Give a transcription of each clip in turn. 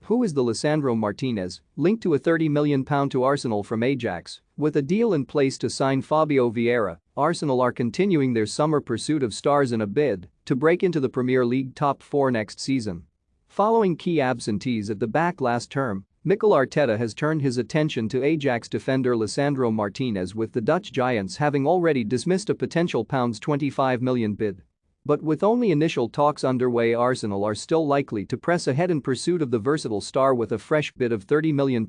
Who is the Lisandro Martinez, linked to a £30 million to Arsenal from Ajax? With a deal in place to sign Fabio Vieira, Arsenal are continuing their summer pursuit of stars in a bid to break into the Premier League top four next season. Following key absentees at the back last term, Mikel Arteta has turned his attention to Ajax defender Lisandro Martinez, with the Dutch giants having already dismissed a potential £25 million bid. But with only initial talks underway, Arsenal are still likely to press ahead in pursuit of the versatile star with a fresh bid of £30 million.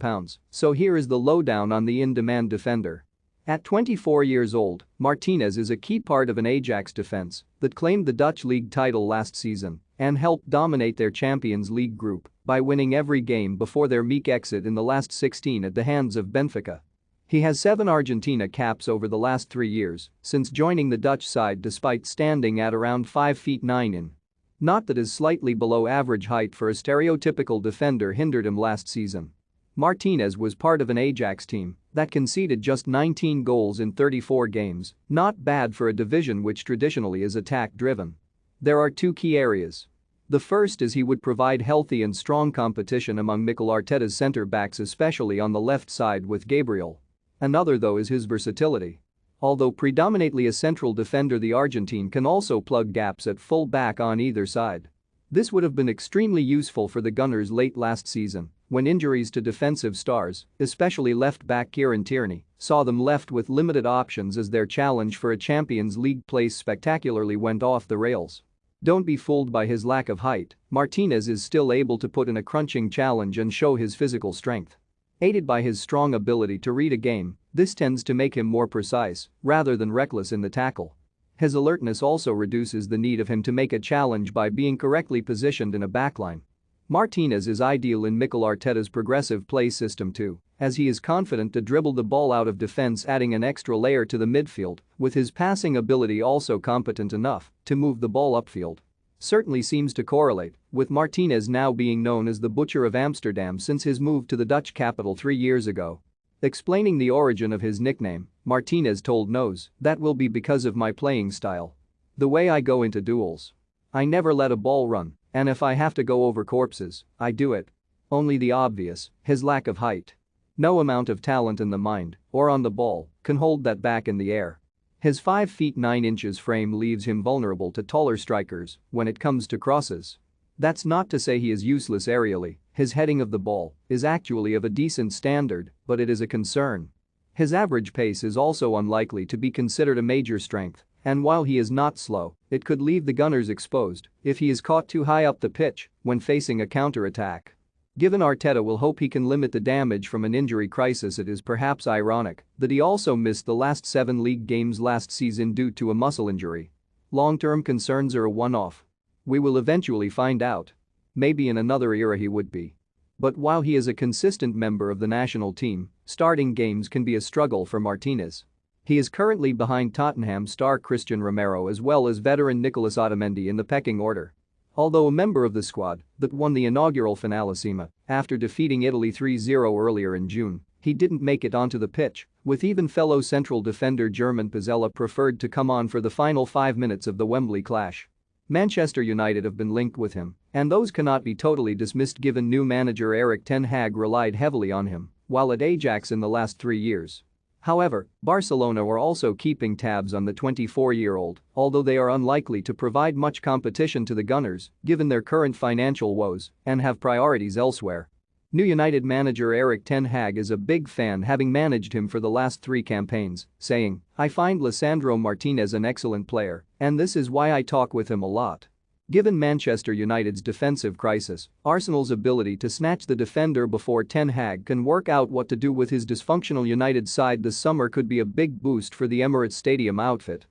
So here is the lowdown on the in-demand defender. At 24 years old, Martinez is a key part of an Ajax defense that claimed the Dutch league title last season and helped dominate their Champions League group by winning every game before their meek exit in the last 16 at the hands of Benfica. He has 7 Argentina caps over the last 3 years since joining the Dutch side, despite standing at around 5 feet 9 in. Not that his slightly below average height for a stereotypical defender hindered him last season. Martinez was part of an Ajax team that conceded just 19 goals in 34 games, not bad for a division which traditionally is attack-driven. There are 2 key areas. The first is he would provide healthy and strong competition among Mikel Arteta's centre-backs, especially on the left side with Gabriel. Another, though, is his versatility. Although predominantly a central defender, the Argentine can also plug gaps at full-back on either side. This would have been extremely useful for the Gunners late last season, when injuries to defensive stars, especially left-back Kieran Tierney, saw them left with limited options as their challenge for a Champions League place spectacularly went off the rails. Don't be fooled by his lack of height. Martinez is still able to put in a crunching challenge and show his physical strength. Aided by his strong ability to read a game, this tends to make him more precise rather than reckless in the tackle. His alertness also reduces the need of him to make a challenge by being correctly positioned in a backline. Martinez is ideal in Mikel Arteta's progressive play system too, as he is confident to dribble the ball out of defense, adding an extra layer to the midfield, with his passing ability also competent enough to move the ball upfield. Certainly seems to correlate with Martinez now being known as the Butcher of Amsterdam since his move to the Dutch capital 3 years ago. Explaining the origin of his nickname, Martinez told Nose, "That will be because of my playing style. The way I go into duels. I never let a ball run, and if I have to go over corpses, I do it. Only the obvious, his lack of height. No amount of talent in the mind or on the ball can hold that back in the air. His 5 feet 9 inches frame leaves him vulnerable to taller strikers when it comes to crosses. That's not to say he is useless aerially, his heading of the ball is actually of a decent standard, but it is a concern. His average pace is also unlikely to be considered a major strength, and while he is not slow, it could leave the Gunners exposed if he is caught too high up the pitch when facing a counter-attack. Given Arteta will hope he can limit the damage from an injury crisis, it is perhaps ironic that he also missed the last 7 league games last season due to a muscle injury. Long-term concerns are a one-off. We will eventually find out. Maybe in another era he would be. But while he is a consistent member of the national team, starting games can be a struggle for Martinez. He is currently behind Tottenham star Christian Romero as well as veteran Nicolas Otamendi in the pecking order. Although a member of the squad that won the inaugural finalissima after defeating Italy 3-0 earlier in June, he didn't make it onto the pitch, with even fellow central defender German Pizzella preferred to come on for the final 5 minutes of the Wembley clash. Manchester United have been linked with him, and those cannot be totally dismissed given new manager Erik ten Hag relied heavily on him while at Ajax in the last 3 years. However, Barcelona are also keeping tabs on the 24-year-old, although they are unlikely to provide much competition to the Gunners given their current financial woes and have priorities elsewhere. New United manager Erik ten Hag is a big fan, having managed him for the last 3 campaigns, saying, "I find Lisandro Martinez an excellent player, and this is why I talk with him a lot." Given Manchester United's defensive crisis, Arsenal's ability to snatch the defender before ten Hag can work out what to do with his dysfunctional United side this summer could be a big boost for the Emirates Stadium outfit.